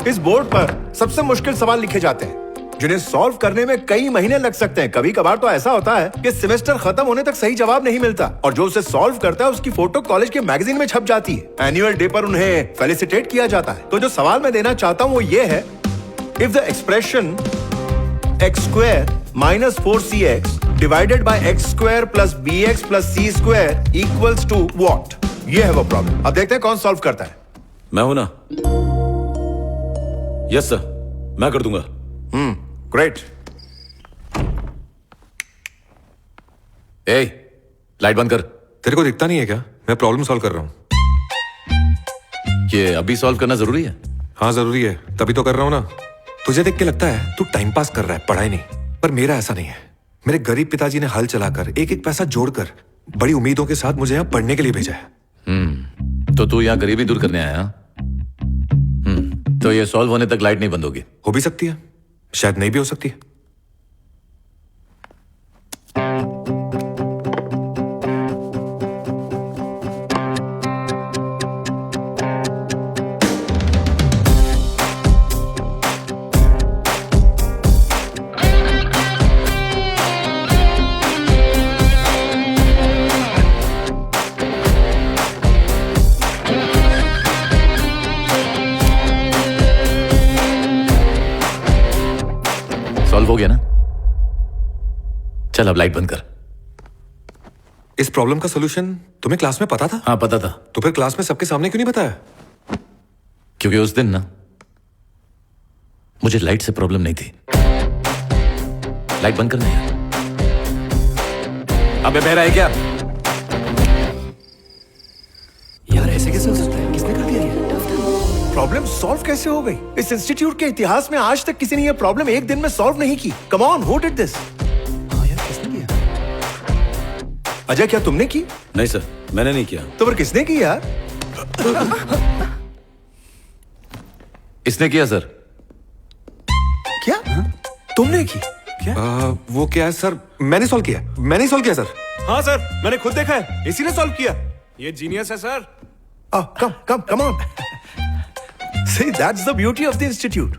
इस बोर्ड पर सबसे मुश्किल सवाल लिखे जाते हैं जिन्हें सॉल्व करने में कई महीने लग सकते हैं। कभी कभार तो ऐसा होता है कि सेमेस्टर खत्म होने तक सही जवाब नहीं मिलता और जो उसे सॉल्व करता है उसकी फोटो कॉलेज के मैगजीन में छप जाती है। एनुअल डे पर उन्हें फेलिसिटेट किया जाता है। तो जो सवाल मैं देना चाहता हूं वो ये है, if the expression x² - 4cx divided by x² + bx + c² equals to what? ये है वो प्रॉब्लम। अब देखते हैं कौन सॉल्व करता है। मैं हूं ना। यस सर, मैं कर दूंगा। ग्रेट। ए, लाइट बंद कर। तेरे को दिखता नहीं है क्या? मैं प्रॉब्लम सॉल्व कर रहा हूं। ये अभी सॉल्व करना जरूरी है? हाँ जरूरी है, तभी तो कर रहा हूं ना। तुझे देख के लगता है तू टाइम पास कर रहा है, पढ़ाई नहीं। पर मेरा ऐसा नहीं है। मेरे गरीब पिताजी ने हल चलाकर एक एक पैसा जोड़कर बड़ी उम्मीदों के साथ मुझे यहाँ पढ़ने के लिए भेजा है। तो तू यहाँ गरीबी दूर करने आया? तो ये सॉल्व होने तक लाइट नहीं बंद होगी? हो भी सकती है, शायद नहीं भी हो सकती है। सॉल्व हो गया ना? चल अब लाइट बंद कर। इस प्रॉब्लम का सॉल्यूशन तुम्हें क्लास में पता था? हाँ पता था। तो फिर क्लास में सबके सामने क्यों नहीं बताया? क्योंकि उस दिन ना मुझे लाइट से प्रॉब्लम नहीं थी। लाइट बंद करना यार। अबे बहरा है क्या? यार ऐसे कैसे हो सकता है? किसने कर दिया ये? प्रॉब्लम सॉल्व कैसे हो गई? इस इंस्टीट्यूट के इतिहास में आज तक किसी ने ये प्रॉब्लम एक दिन में सॉल्व नहीं की। Come on, who did this? हाँ यार, किसने किया? अजय, क्या तुमने की? नहीं सर, मैंने नहीं किया। तो फिर किसने की यार? इसने किया सर। क्या? तुमने की? क्या? वो क्या है सर? मैंने सॉल्व किया। मैंने सॉल्व किया सर। हाँ सर, मैंने खुद देखा है, इसी ने सॉल्व किया। ये जीनियस है sir. Come on. See, that's the beauty of the institute.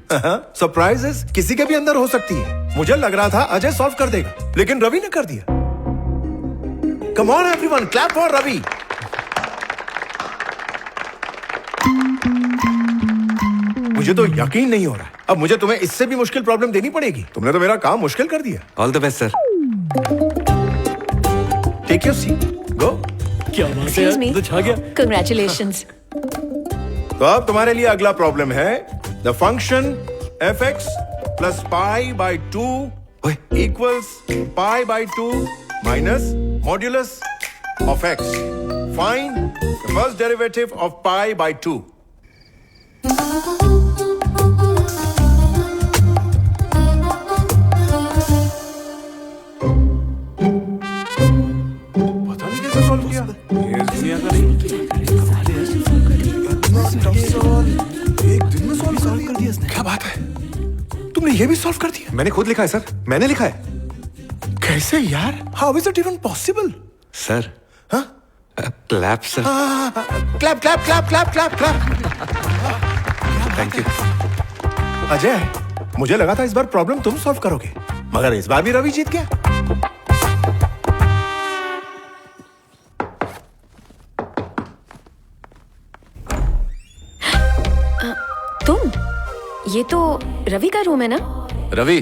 Surprises किसी के भी अंदर हो सकती है। मुझे लग रहा था अजय सॉल्व कर देगा, लेकिन रवि ने कर दिया। Come on everyone, clap for Ravi. मुझे तो यकीन नहीं हो रहा है। अब मुझे तुम्हें इससे भी मुश्किल प्रॉब्लम देनी पड़ेगी। तुमने तो मेरा काम मुश्किल कर दिया। All the best sir. Take your seat, go. क्या बात है यार, तो छा गया। Congratulations. तो अब तुम्हारे लिए अगला प्रॉब्लम है, the function fx + π/2 equals π/2 minus modulus of x। Find the first derivative of π/2। पता नहीं कैसे सॉल्व किया। ये दुनिया का नहीं। एक दिन में सॉल्व कर दिया इसने। क्या बात है? तुमने ये भी सॉल्व कर दिया? मैंने खुद लिखा है सर, मैंने लिखा है। कैसे यार? How is it even possible? Sir clap sir. Clap clap clap clap clap clap. Thank you. Ajay, मुझे लगा था इस बार प्रॉब्लम तुम सॉल्व करोगे, मगर इस बार भी रवि जीत गया। तुम? ये तो रवि का रूम है ना? Ravi,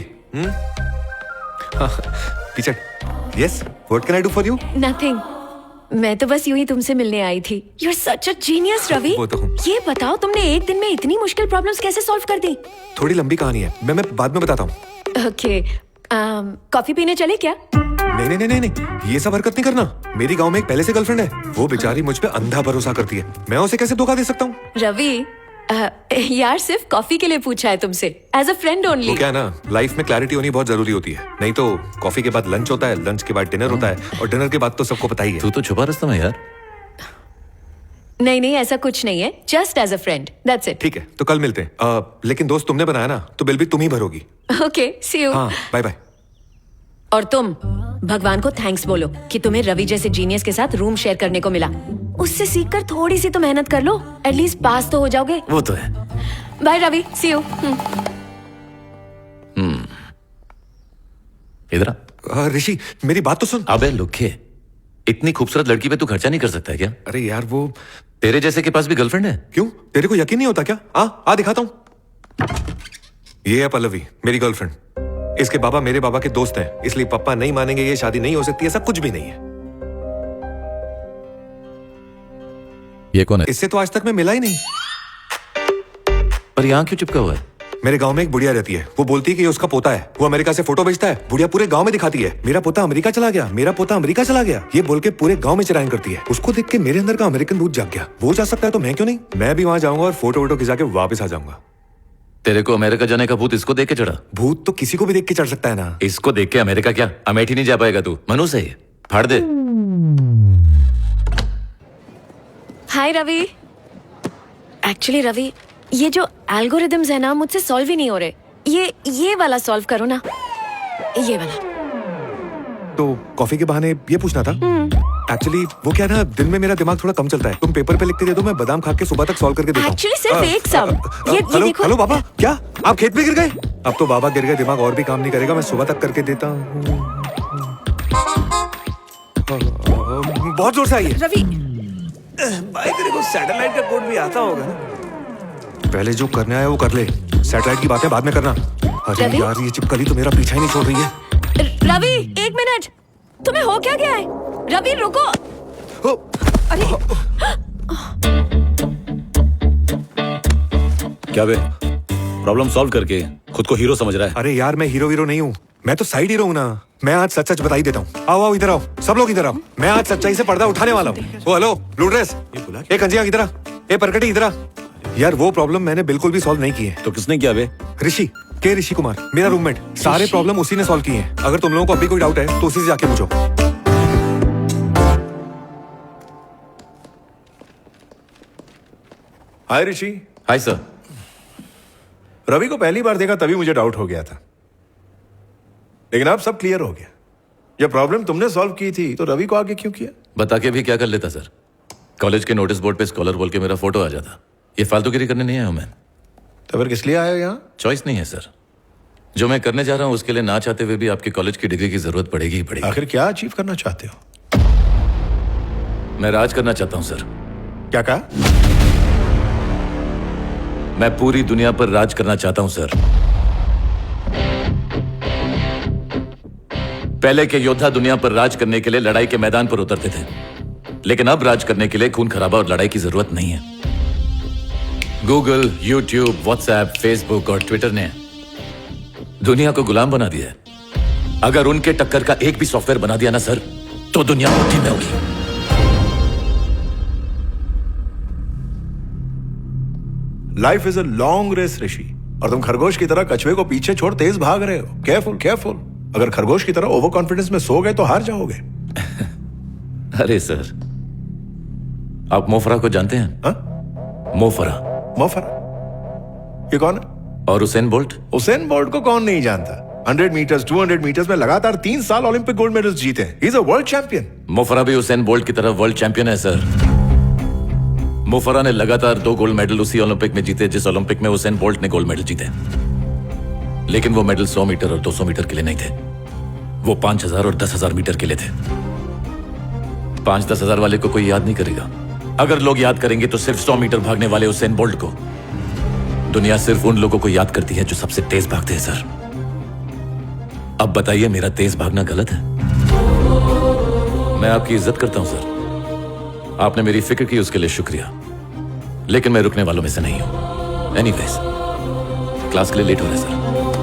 teacher, yes, what can I do for you? Nothing. मैं तो बस यूं ही तुमसे मिलने आई थी। You're such a genius, Ravi. वो तो हूँ। ये बताओ, तुमने एक दिन में इतनी मुश्किल प्रॉब्लम्स कैसे सॉल्व कर दी? थोड़ी लंबी कहानी है, मैं बाद में बताता हूँ। ओके, कॉफी पीने चले क्या? नहीं नहीं नहीं नहीं, ये सब हरकत नहीं करना। मेरी गांव में एक पहले से गर्लफ्रेंड है, वो बेचारी मुझ पे अंधा भरोसा करती है। मैं उसे कैसे धोखा दे सकता हूँ? रवि, यार सिर्फ कॉफी के लिए पूछा है तुमसे, एज अ फ्रेंड ओनली। वो क्या है ना, लाइफ में क्लैरिटी होनी बहुत जरूरी होती है। नहीं तो कॉफी के बाद लंच होता है, लंच के बाद डिनर होता है, और डिनर के बाद तो सबको पता ही है। तू तो छुपा रास्ता में यार। नहीं नहीं, ऐसा कुछ नहीं है, just as a friend, that's it. ठीक है, तो कल मिलते हैं। लेकिन दोस्त तुमने बनाया ना, तो बिल भी तुम ही भरोगी। Okay, see you. हाँ, बाय बाय। और तुम भगवान को थैंक्स बोलो कि तुम्हें रवि जैसे जीनियस के साथ रूम शेयर करने को मिला। उससे सीखकर थोड़ी सी तो मेहनत कर लो, एटलीस्ट पास तो हो जाओगे। वो तो है। Bye Ravi, see you. इधर आ। ऋषि मेरी बात तो सुन। अबे लुखे, इतनी खूबसूरत लड़की पे तू खर्चा नहीं कर सकता है क्या? अरे यार वो तेरे जैसे के पास भी गर्लफ्रेंड है? क्यों, तेरे को यकीन नहीं होता क्या? आ दिखाता हूं। ये है पल्लवी, मेरी गर्लफ्रेंड। इसके पापा मेरे बाबा के दोस्त हैं, इसलिए पापा नहीं मानेंगे ये शादी नहीं हो सकती, ऐसा कुछ भी नहीं है। ये कौन है? इससे तो आज तक मैं मिला ही नहीं। पर यहाँ क्यों चिपका हुआ है? मेरे गांव में एक बुढ़िया रहती है, वो बोलती है कि ये उसका पोता है। वो अमेरिका से फोटो भेजता है, बुढ़िया पूरे गांव में दिखाती है, मेरा पोता अमेरिका चला गया, मेरा पोता अमेरिका चला गया, ये बोल के पूरे गांव में चिरायन करती है। उसको देख के मेरे अंदर का अमेरिकन भूत जाग गया। वो जा सकता है तो मैं क्यों नहीं? मैं भी वहां जाऊंगा और फोटो वोटो खिंचा के वापस आ जाऊंगा। तेरे को अमेरिका जाने का भूत इसको देख के चढ़ा? भूत तो किसी को भी देख के चढ़ सकता है ना। इसको देख के अमेरिका क्या, अमेठी नहीं जा पाएगा तू। मनु से ही फाड़ दे। हाय रवि। एक्चुअली रवि, ये जो एल्गोरिदम्स है ना, मुझसे सॉल्व ही नहीं हो रहे। ये वाला सॉल्व करो ना, ये वाला। तो कॉफी के बहाने ये पूछना था। एक्चुअली वो क्या ना, दिन में मेरा दिमाग थोड़ा कम चलता है। तुम पेपर पे लिख के दे दो, मैं बादाम खा के सुबह तक सॉल्व करके देता हूँ। एक्चुअली सिर्फ एक सम। ये हेलो देखो। हेलो बाबा, क्या आप खेत में गिर गए? अब तो बाबा गिर गए, दिमाग और भी काम नहीं करेगा, मैं सुबह तक करके देता हूँ। बहुत जोर से आई है रवि, भाई तेरे को सैटेलाइट का कोड भी आता होगा ना? पहले जो करना है वो कर ले, सैटेलाइट की बातें बाद में करना। अरे रवि? यार ये चिपकली तो मेरा पीछा ही नहीं छोड़ रही है। रवि 1 मिनट, तुम्हें हो क्या गया है? रवि रुको। अरे क्या बे, प्रॉब्लम सॉल्व करके खुद को हीरो समझ रहा है? अरे यार मैं हीरो वीरो नहीं हूँ, मैं तो साइड हीरो हूँ ना। मैं आज सच सच बता ही देता हूँ। आओ आओ इधर आओ, सब लोग इधर आओ। मैं आज सच्चाई से पर्दा उठाने वाला हूँ। ओ हेलो ब्लू ड्रेस, ए कंजिया इधर आ, ए परकटी इधर आ। यार वो प्रॉब्लम मैंने बिल्कुल भी सॉल्व नहीं की है। तो किसने किया बे? ऋषि के ऋषि कुमार, मेरा रूममेट। सारे प्रॉब्लम उसी ने सॉल्व किए हैं। अगर तुम लोगों को अभी कोई डाउट है तो उसी से जाके पूछो। हाय ऋषि। Hi sir. रवि को पहली बार देखा तभी मुझे डाउट हो गया था, लेकिन अब सब क्लियर हो गया। जब प्रॉब्लम तुमने सॉल्व की थी तो रवि को आगे क्यों किया? बता के भी क्या कर लेता सर? कॉलेज के नोटिस बोर्ड पे स्कॉलर बोल के मेरा फोटो आ जाता। ये फालतूगिरी करने नहीं आया हूं मैं। तो फिर किस लिए आए हो यहाँ? चॉइस नहीं है सर। जो मैं करने जा रहा हूं उसके लिए ना चाहते हुए भी आपके कॉलेज की डिग्री की जरूरत पड़ेगी ही पड़ेगी। आखिर क्या अचीव करना चाहते हो? मैं राज करना चाहता हूं सर। क्या कहा? मैं पूरी दुनिया पर राज करना चाहता हूं सर। पहले के योद्धा दुनिया पर राज करने के लिए लड़ाई के मैदान पर उतरते थे, लेकिन अब राज करने के लिए खून खराबा और लड़ाई की जरूरत नहीं है। गूगल, यूट्यूब, व्हाट्सएप, फेसबुक और ट्विटर ने दुनिया को गुलाम बना दिया है। अगर उनके टक्कर का एक भी सॉफ्टवेयर बना दिया ना सर, तो दुनिया मुट्ठी में होगी। Life is a long race Rishi, और तुम खरगोश की तरह कछुए को पीछे छोड़ तेज भाग रहे हो। Careful careful. अगर खरगोश की तरह ओवर कॉन्फिडेंस में सो गए तो हार जाओगे। अरे सर, आप मोफरा को जानते हैं? हाँ? मोफरा मोफरा ये कौन है? और उसेन बोल्ट? उसेन बोल्ट को कौन नहीं जानता? 100 मीटर्स, 200 मीटर्स में लगातार 3 साल ओलंपिक गोल्ड मेडल्स जीते हैं। He is a world champion. Mo Farah भी उसेन बोल्ट की तरह वर्ल्ड चैंपियन है सर। मोफरा ने लगातार 2 गोल्ड मेडल उसी ओलंपिक में जीते जिस ओलंपिक में उसेन बोल्ट ने गोल्ड मेडल जीते। लेकिन वो मेडल 100 मीटर और 200 मीटर के लिए नहीं थे, वो 5000 और 10,000 मीटर के लिए थे। 5-10 हजार वाले को कोई याद नहीं करेगा। अगर लोग याद करेंगे तो सिर्फ 100 मीटर भागने वाले उसेन बोल्ट को। दुनिया सिर्फ उन लोगों को याद करती है जो सबसे तेज भागते हैं सर। अब बताइए, मेरा तेज भागना गलत है? मैं आपकी इज्जत करता हूं सर, आपने मेरी फिक्र की उसके लिए शुक्रिया, लेकिन मैं रुकने वालों में से नहीं हूं। एनीवेज, क्लास के लिए लेट हो रहा है सर।